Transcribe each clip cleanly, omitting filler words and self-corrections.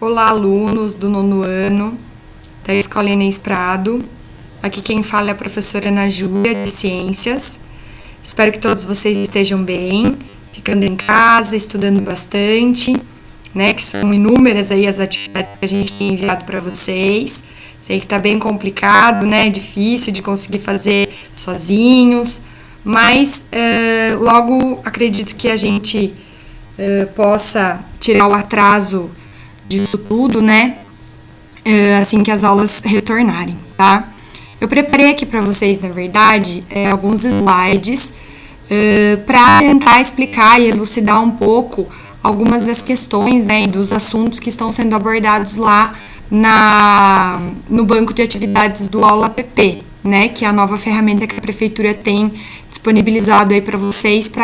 Olá, alunos do nono ano da Escola Inês Prado. Aqui quem fala é a professora Ana Júlia, de Ciências. Espero que todos vocês estejam bem, ficando em casa, estudando bastante, né? Que são inúmeras aí as atividades que a gente tem enviado para vocês. Sei que tá bem complicado, né? Difícil de conseguir fazer sozinhos, mas logo acredito que a gente possa tirar o atraso disso tudo, né? Assim que as aulas retornarem, tá? Eu preparei aqui para vocês, na verdade, alguns slides para tentar explicar e elucidar um pouco algumas das questões, né, e dos assuntos que estão sendo abordados lá no banco de atividades do Aula App, né, que é a nova ferramenta que a prefeitura tem disponibilizado aí para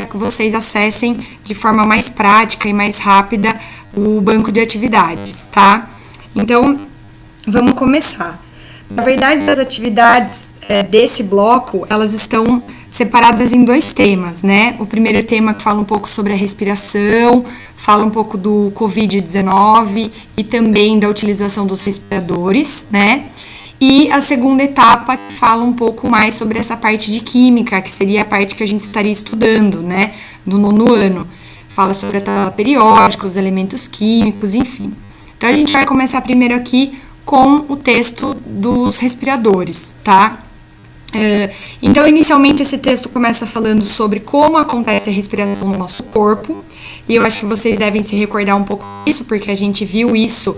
que vocês acessem de forma mais prática e mais rápida o banco de atividades, tá? Então, vamos começar. Na verdade, as atividades desse bloco, elas estão separadas em dois temas, né? O primeiro tema que fala um pouco sobre a respiração, fala um pouco do Covid-19 e também da utilização dos respiradores, né? E a segunda etapa que fala um pouco mais sobre essa parte de química, que seria a parte que a gente estaria estudando, né? No nono ano. Fala sobre a tabela periódica, os elementos químicos, enfim. Então, a gente vai começar primeiro aqui com o texto dos respiradores, tá? Então, inicialmente, esse texto começa falando sobre como acontece a respiração no nosso corpo, e eu acho que vocês devem se recordar um pouco disso, porque a gente viu isso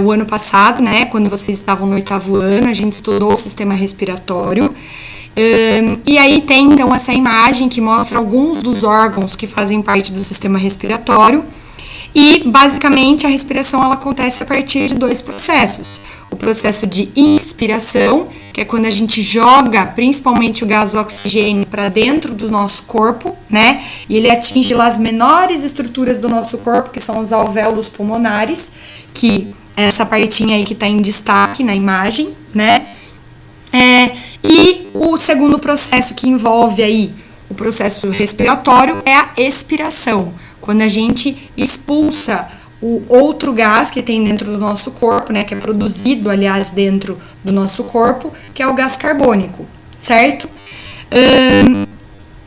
o ano passado, né? Quando vocês estavam no 8º ano, a gente estudou o sistema respiratório. E aí tem, então, essa imagem que mostra alguns dos órgãos que fazem parte do sistema respiratório. E, basicamente, a respiração ela acontece a partir de dois processos. O processo de inspiração, que é quando a gente joga principalmente o gás oxigênio para dentro do nosso corpo, né? E ele atinge lá as menores estruturas do nosso corpo, que são os alvéolos pulmonares, que é essa partinha aí que está em destaque na imagem, né? E o segundo processo que envolve aí o processo respiratório é a expiração, quando a gente expulsa o outro gás que tem dentro do nosso corpo, né, que é produzido, aliás, dentro do nosso corpo, que é o gás carbônico, certo?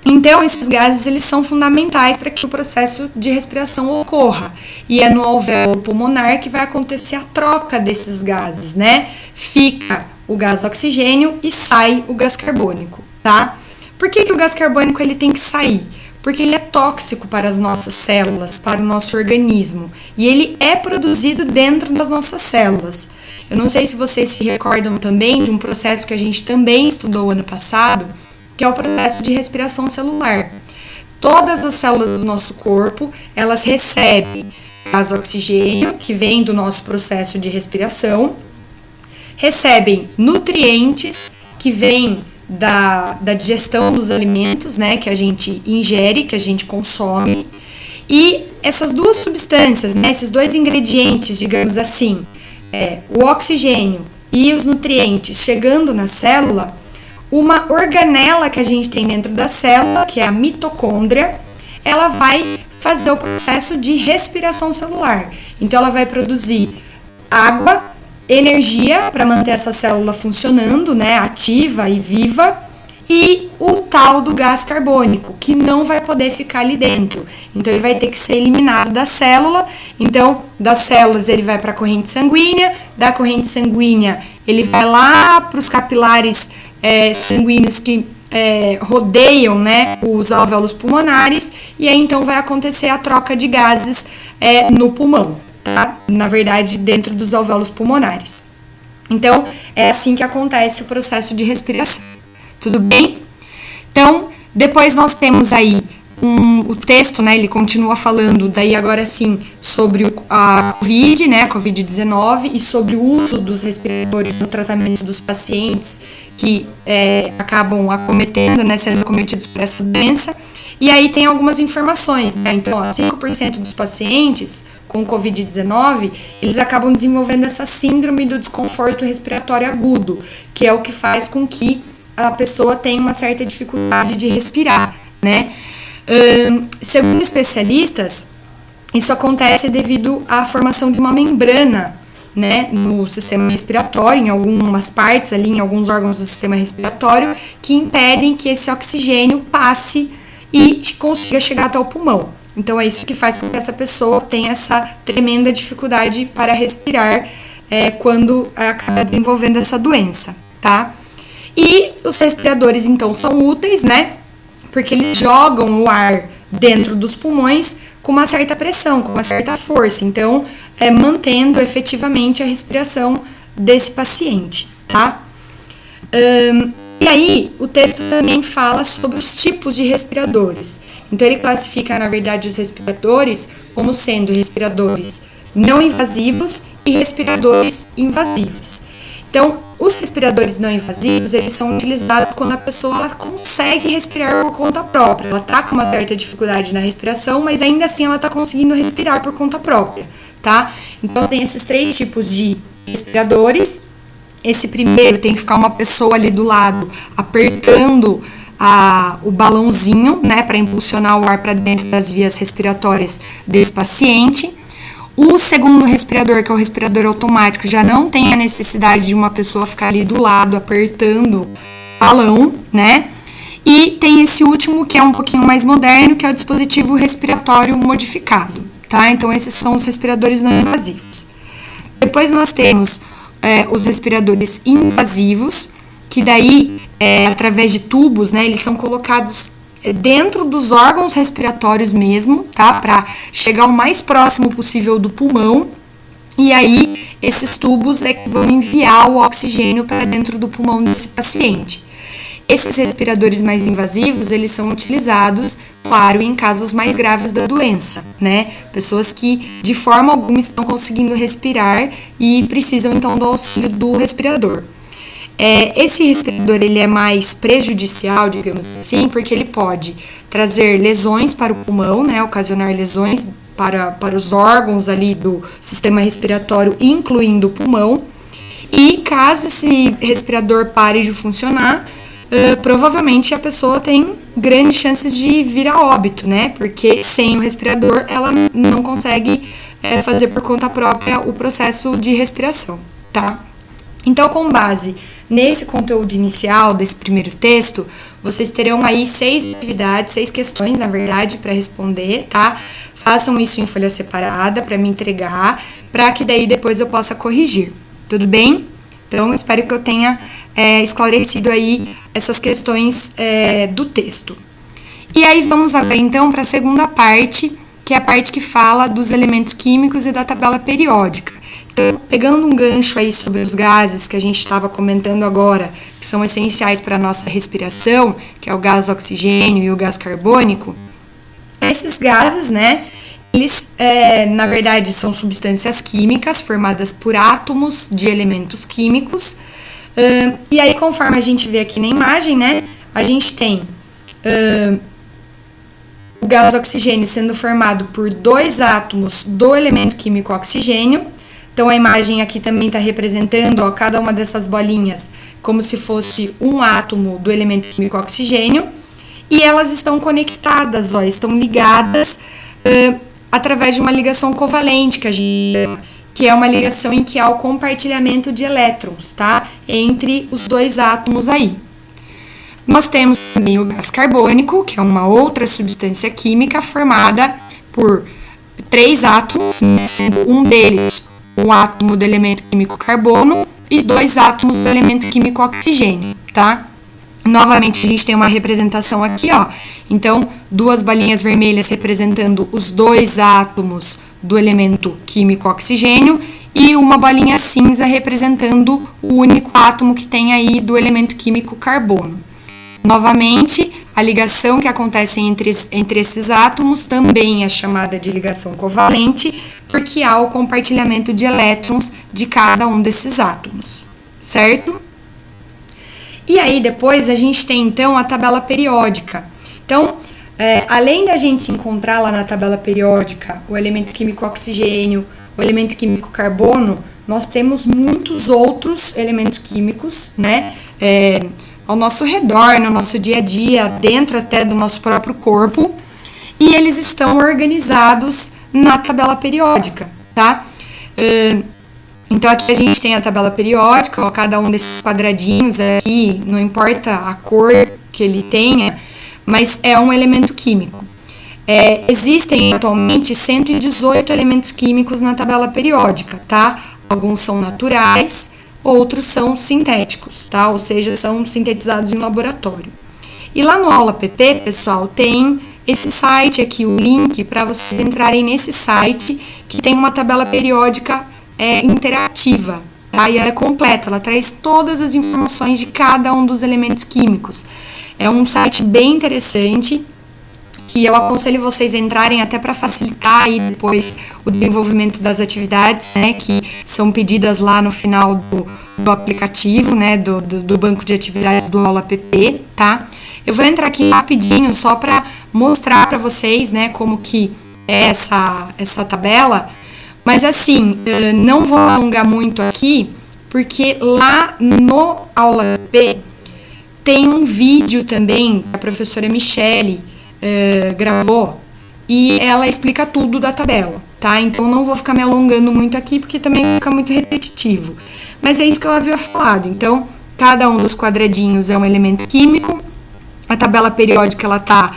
Então, esses gases, eles são fundamentais para que o processo de respiração ocorra. E é no alvéolo pulmonar que vai acontecer a troca desses gases, né? Fica o gás oxigênio e sai o gás carbônico, tá? Por que o gás carbônico ele tem que sair? Porque ele é tóxico para as nossas células, para o nosso organismo. E ele é produzido dentro das nossas células. Eu não sei se vocês se recordam também de um processo que a gente também estudou ano passado, que é o processo de respiração celular. Todas as células do nosso corpo, elas recebem gás oxigênio, que vem do nosso processo de respiração, recebem nutrientes, que vêm da digestão dos alimentos, né, que a gente ingere, que a gente consome, e essas duas substâncias, né, esses dois ingredientes, digamos assim, o oxigênio e os nutrientes chegando na célula, uma organela que a gente tem dentro da célula, que é a mitocôndria, ela vai fazer o processo de respiração celular. Então, ela vai produzir água, energia para manter essa célula funcionando, né, ativa e viva, e o tal do gás carbônico, que não vai poder ficar ali dentro. Então, ele vai ter que ser eliminado da célula. Então, das células ele vai para a corrente sanguínea, da corrente sanguínea ele vai lá para os capilares sanguíneos que rodeiam, né, os alvéolos pulmonares, e aí então vai acontecer a troca de gases no pulmão. Tá? Na verdade, dentro dos alvéolos pulmonares. Então, é assim que acontece o processo de respiração. Tudo bem? Então, depois nós temos aí o texto, né? Ele continua falando, daí agora sim, sobre a Covid, né? A Covid-19 e sobre o uso dos respiradores no tratamento dos pacientes que acabam acometendo, né? Sendo acometidos por essa doença. E aí tem algumas informações, né? Então, 5% dos pacientes com Covid-19, eles acabam desenvolvendo essa síndrome do desconforto respiratório agudo, que é o que faz com que a pessoa tenha uma certa dificuldade de respirar, né? Segundo especialistas, Isso acontece devido à formação de uma membrana, né, no sistema respiratório, em algumas partes ali, em alguns órgãos do sistema respiratório, que impedem que esse oxigênio passe e consiga chegar até o pulmão. Então é isso que faz com que essa pessoa tenha essa tremenda dificuldade para respirar quando acaba desenvolvendo essa doença, tá? E os respiradores, então, são úteis, né? Porque eles jogam o ar dentro dos pulmões com uma certa pressão, com uma certa força. Então, mantendo efetivamente a respiração desse paciente, tá? E aí, o texto também fala sobre os tipos de respiradores. Então, ele classifica, na verdade, os respiradores como sendo respiradores não invasivos e respiradores invasivos. Então, os respiradores não invasivos, eles são utilizados quando a pessoa ela consegue respirar por conta própria. Ela está com uma certa dificuldade na respiração, mas ainda assim ela está conseguindo respirar por conta própria, tá? Então, tem esses 3 tipos de respiradores. Esse primeiro tem que ficar uma pessoa ali do lado apertando o balãozinho, né, para impulsionar o ar para dentro das vias respiratórias desse paciente. O segundo respirador, que é o respirador automático, já não tem a necessidade de uma pessoa ficar ali do lado apertando o balão, né? E tem esse último, que é um pouquinho mais moderno, que é o dispositivo respiratório modificado, tá? Então, esses são os respiradores não invasivos. Depois nós temos os respiradores invasivos, que daí, através de tubos, né, eles são colocados dentro dos órgãos respiratórios mesmo, tá? Para chegar o mais próximo possível do pulmão. E aí, esses tubos que vão enviar o oxigênio para dentro do pulmão desse paciente. Esses respiradores mais invasivos, eles são utilizados, claro, em casos mais graves da doença, né? Pessoas que, de forma alguma, estão conseguindo respirar e precisam, então, do auxílio do respirador. Esse respirador ele é mais prejudicial, digamos assim, porque ele pode trazer lesões para o pulmão, né, ocasionar lesões para os órgãos ali do sistema respiratório, incluindo o pulmão. E caso esse respirador pare de funcionar, provavelmente a pessoa tem grandes chances de vir a óbito, né, porque sem o respirador ela não consegue fazer por conta própria o processo de respiração, tá? Então, com base nesse conteúdo inicial desse primeiro texto, vocês terão aí 6 atividades, 6 questões, na verdade, para responder, tá? Façam isso em folha separada para me entregar, para que daí depois eu possa corrigir, tudo bem? Então, espero que eu tenha esclarecido aí essas questões do texto. E aí, vamos agora, então, para a segunda parte, que é a parte que fala dos elementos químicos e da tabela periódica. Então, pegando um gancho aí sobre os gases que a gente estava comentando agora, que são essenciais para a nossa respiração, que é o gás oxigênio e o gás carbônico, esses gases, né, eles, na verdade, são substâncias químicas formadas por átomos de elementos químicos. E aí, conforme a gente vê aqui na imagem, né, a gente tem o gás oxigênio sendo formado por 2 átomos do elemento químico oxigênio. Então, a imagem aqui também está representando cada uma dessas bolinhas como se fosse um átomo do elemento químico oxigênio. E elas estão conectadas, estão ligadas através de uma ligação covalente, que é uma ligação em que há o compartilhamento de elétrons, tá? Entre os 2 átomos aí. Nós temos também o gás carbônico, que é uma outra substância química formada por 3 átomos, sendo um deles um átomo do elemento químico carbono e 2 átomos do elemento químico oxigênio, tá? Novamente, a gente tem uma representação aqui, Então, 2 bolinhas vermelhas representando os 2 átomos do elemento químico oxigênio e uma bolinha cinza representando o único átomo que tem aí do elemento químico carbono. Novamente, a ligação que acontece entre esses átomos também é chamada de ligação covalente, porque há o compartilhamento de elétrons de cada um desses átomos, certo? E aí, depois, a gente tem, então, a tabela periódica. Então, além da gente encontrar lá na tabela periódica o elemento químico oxigênio, o elemento químico carbono, nós temos muitos outros elementos químicos, né? Ao nosso redor, no nosso dia a dia, dentro até do nosso próprio corpo, e eles estão organizados na tabela periódica, tá? Então aqui a gente tem a tabela periódica, ó, cada um desses quadradinhos aqui, não importa a cor que ele tenha, mas é um elemento químico. Existem atualmente 118 elementos químicos na tabela periódica, tá? Alguns são naturais, outros são sintéticos, tá? Ou seja, são sintetizados em laboratório. E lá no Aula PP, pessoal, tem esse site aqui, o link para vocês entrarem nesse site, que tem uma tabela periódica interativa, tá? E ela é completa, ela traz todas as informações de cada um dos elementos químicos. É um site bem interessante, que eu aconselho vocês a entrarem até para facilitar aí depois o desenvolvimento das atividades, né, que são pedidas lá no final do aplicativo, né, do banco de atividades do Aula PP, tá? Eu vou entrar aqui rapidinho só para mostrar para vocês, né, como que é essa tabela. Mas assim, não vou alongar muito aqui, porque lá no Aula P tem um vídeo também que a professora Michele gravou e ela explica tudo da tabela, tá? Então não vou ficar me alongando muito aqui, porque também fica muito repetitivo. Mas é isso que ela havia falado. Então, cada um dos quadradinhos é um elemento químico. A tabela periódica, ela tá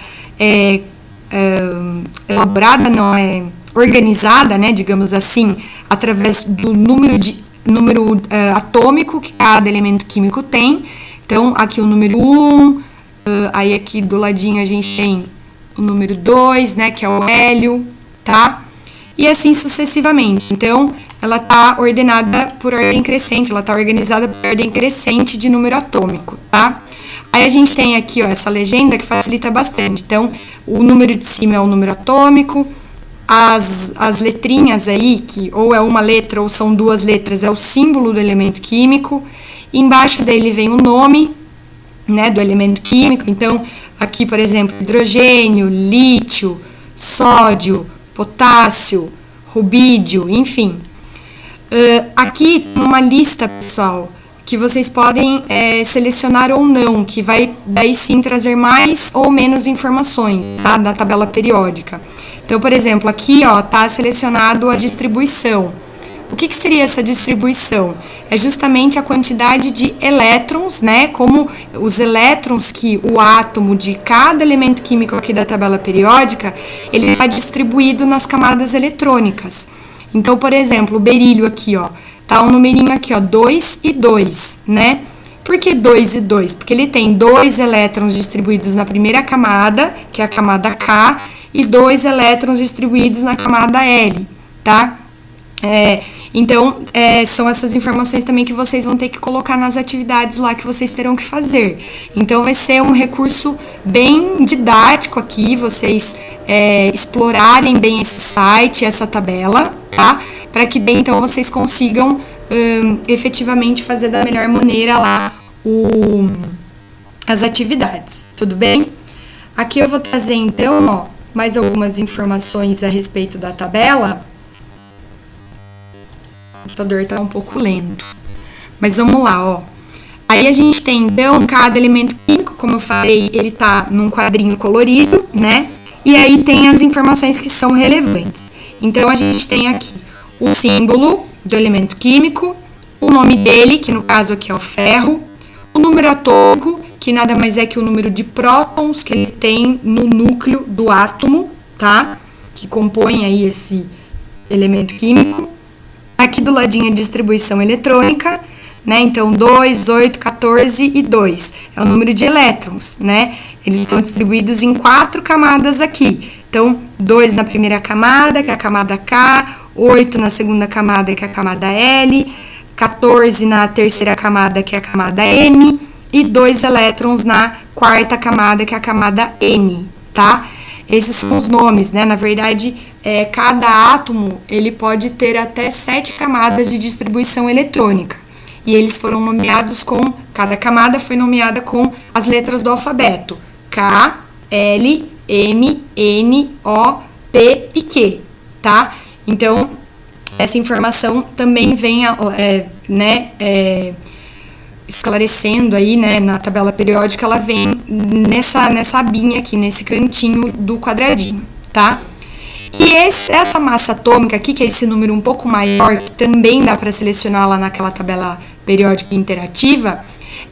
elaborada, não é... organizada, né, digamos assim, através do número atômico que cada elemento químico tem. Então, aqui o número 1, aí aqui do ladinho a gente tem o número 2, né, que é o hélio, tá? E assim sucessivamente. Então, ela está ordenada por ordem crescente, ela está organizada por ordem crescente de número atômico, tá? Aí a gente tem aqui, ó, essa legenda que facilita bastante. Então, o número de cima é o número atômico, as letrinhas aí, que ou é uma letra ou são duas letras, é o símbolo do elemento químico. E embaixo dele vem o nome, né, do elemento químico. Então, aqui, por exemplo, hidrogênio, lítio, sódio, potássio, rubídio, enfim. Aqui tem uma lista, pessoal, que vocês podem selecionar ou não, que vai daí sim trazer mais ou menos informações, tá, da tabela periódica. Então, por exemplo, aqui, ó, tá selecionado a distribuição. O que seria essa distribuição? É justamente a quantidade de elétrons, né? Como os elétrons que o átomo de cada elemento químico aqui da tabela periódica, ele está distribuído nas camadas eletrônicas. Então, por exemplo, o berílio aqui, ó, tá um numerinho aqui, ó, 2 e 2, né? Por que 2 e 2? Porque ele tem 2 elétrons distribuídos na primeira camada, que é a camada K, e 2 elétrons distribuídos na camada L, tá? Então, são essas informações também que vocês vão ter que colocar nas atividades lá que vocês terão que fazer. Então, vai ser um recurso bem didático aqui, vocês explorarem bem esse site, essa tabela, tá? Para que daí, então, vocês consigam efetivamente fazer da melhor maneira lá as atividades, tudo bem? Aqui eu vou trazer, então, ó, mais algumas informações a respeito da tabela. O computador está um pouco lento. Mas vamos lá, ó. Aí a gente tem, então, cada elemento químico, como eu falei, ele tá num quadrinho colorido, né? E aí tem as informações que são relevantes. Então, a gente tem aqui o símbolo do elemento químico, o nome dele, que no caso aqui é o ferro, o número atômico, que nada mais é que o número de prótons que ele tem no núcleo do átomo, tá? Que compõe aí esse elemento químico. Aqui do ladinho a distribuição eletrônica, né? Então, 2, 8, 14 e 2 é o número de elétrons, né? Eles estão distribuídos em 4 camadas aqui. Então, 2 na primeira camada, que é a camada K, 8 na segunda camada, que é a camada L, 14 na terceira camada, que é a camada M, e 2 elétrons na quarta camada, que é a camada N, tá? Esses são os nomes, né? Na verdade, cada átomo, ele pode ter até 7 camadas de distribuição eletrônica. E eles foram nomeados cada camada foi nomeada com as letras do alfabeto. K, L, M, N, O, P e Q, tá? Então, essa informação também vem, esclarecendo aí, né, na tabela periódica, ela vem nessa abinha aqui, nesse cantinho do quadradinho, tá? E essa massa atômica aqui, que é esse número um pouco maior, que também dá para selecionar lá naquela tabela periódica interativa,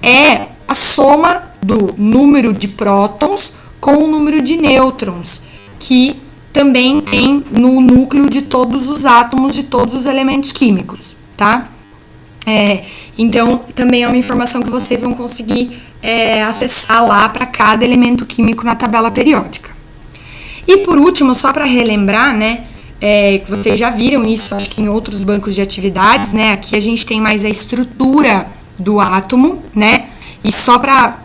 é a soma do número de prótons com o número de nêutrons, que também tem no núcleo de todos os átomos de todos os elementos químicos, tá? Então, também é uma informação que vocês vão conseguir acessar lá para cada elemento químico na tabela periódica. E por último, só para relembrar, né, que vocês já viram isso, acho que em outros bancos de atividades, né, aqui a gente tem mais a estrutura do átomo, né, e só para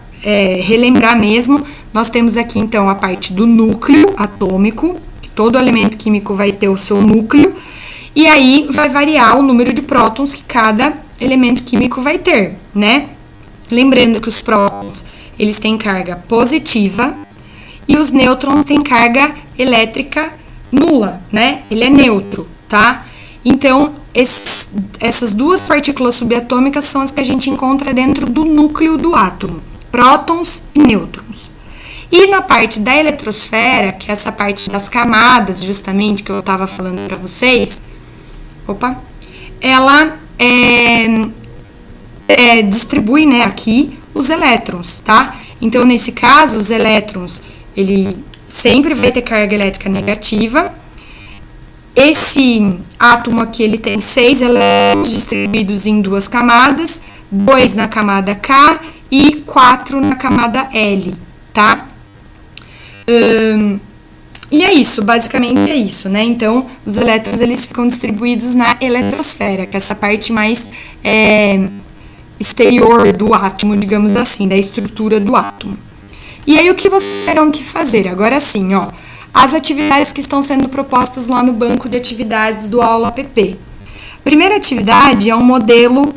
relembrar mesmo, nós temos aqui então a parte do núcleo atômico, que todo elemento químico vai ter o seu núcleo, e aí vai variar o número de prótons que cada elemento químico vai ter, né? Lembrando que os prótons, eles têm carga positiva e os nêutrons têm carga elétrica nula, né? Ele é neutro, tá? Então, essas duas partículas subatômicas são as que a gente encontra dentro do núcleo do átomo, prótons e nêutrons. E na parte da eletrosfera, que é essa parte das camadas, justamente, que eu estava falando para vocês, ela distribui, né, aqui os elétrons, tá? Então, nesse caso, os elétrons, ele sempre vai ter carga elétrica negativa. Esse átomo aqui, ele tem 6 elétrons distribuídos em 2 camadas, 2 na camada K e 4 na camada L, tá? E é isso, basicamente é isso, né? Então, os elétrons, eles ficam distribuídos na eletrosfera, que é essa parte mais exterior do átomo, digamos assim, da estrutura do átomo. E aí, o que vocês terão que fazer? Agora sim, ó, as atividades que estão sendo propostas lá no banco de atividades do Aula app. Primeira atividade é um modelo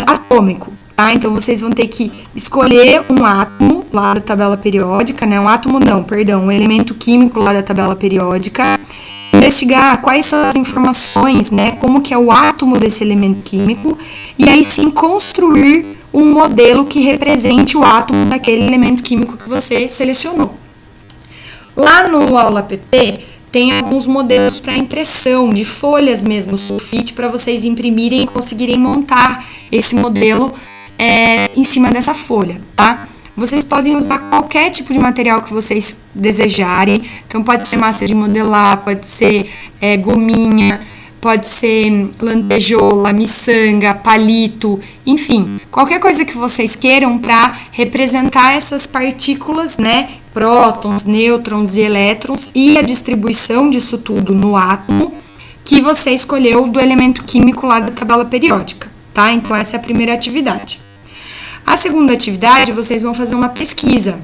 atômico, tá? Então, vocês vão ter que escolher um átomo lá da tabela periódica, né? Um elemento químico lá da tabela periódica, investigar quais são as informações, né? Como que é o átomo desse elemento químico, e aí sim construir um modelo que represente o átomo daquele elemento químico que você selecionou. Lá no Aula app tem alguns modelos para impressão de folhas mesmo, sulfite, para vocês imprimirem e conseguirem montar esse modelo em cima dessa folha, tá? Vocês podem usar qualquer tipo de material que vocês desejarem. Então, pode ser massa de modelar, pode ser gominha, pode ser lantejola, miçanga, palito, enfim, qualquer coisa que vocês queiram para representar essas partículas, né? Prótons, nêutrons e elétrons e a distribuição disso tudo no átomo que você escolheu do elemento químico lá da tabela periódica, tá? Então, essa é a primeira atividade. A segunda atividade, vocês vão fazer uma pesquisa.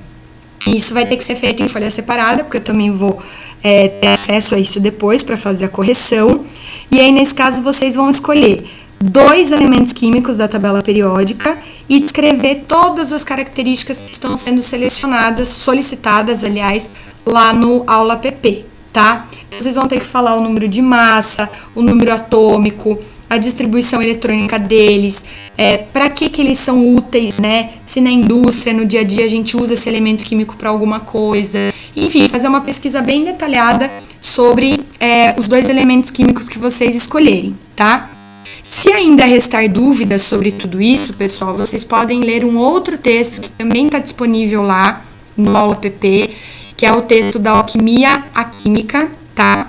Isso vai ter que ser feito em folha separada, porque eu também vou ter acesso a isso depois para fazer a correção. E aí, nesse caso, vocês vão escolher 2 elementos químicos da tabela periódica e descrever todas as características que estão sendo solicitadas, aliás, lá no Aula app, tá? Vocês vão ter que falar o número de massa, o número atômico, a distribuição eletrônica deles, para que eles são úteis, né? Se na indústria, no dia a dia, a gente usa esse elemento químico para alguma coisa. Enfim, fazer uma pesquisa bem detalhada sobre os 2 elementos químicos que vocês escolherem, tá? Se ainda restar dúvidas sobre tudo isso, pessoal, vocês podem ler um outro texto que também está disponível lá no Aula app, que é o texto da Alquimia à Química, tá?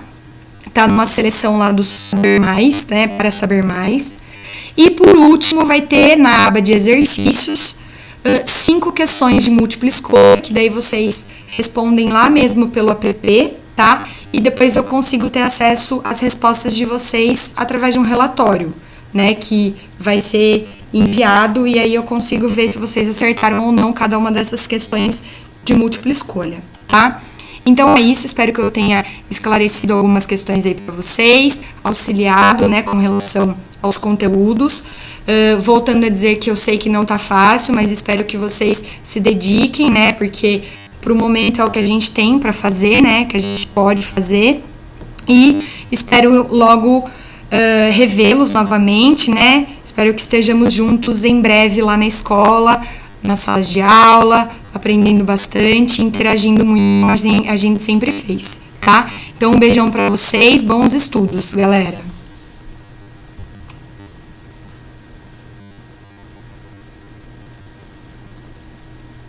Tá numa seleção lá do Saber Mais, né, para saber mais. E por último vai ter na aba de exercícios 5 questões de múltipla escolha, que daí vocês respondem lá mesmo pelo app, tá? E depois eu consigo ter acesso às respostas de vocês através de um relatório, né, que vai ser enviado e aí eu consigo ver se vocês acertaram ou não cada uma dessas questões de múltipla escolha, tá? Então é isso, espero que eu tenha esclarecido algumas questões aí para vocês, auxiliado, né, com relação aos conteúdos. Voltando a dizer que eu sei que não tá fácil, mas espero que vocês se dediquem, né, porque pro momento é o que a gente tem para fazer, né, que a gente pode fazer. E espero logo revê-los novamente, né, espero que estejamos juntos em breve lá na escola, nas salas de aula, aprendendo bastante, interagindo muito, como a gente sempre fez, tá? Então, um beijão pra vocês, bons estudos, galera!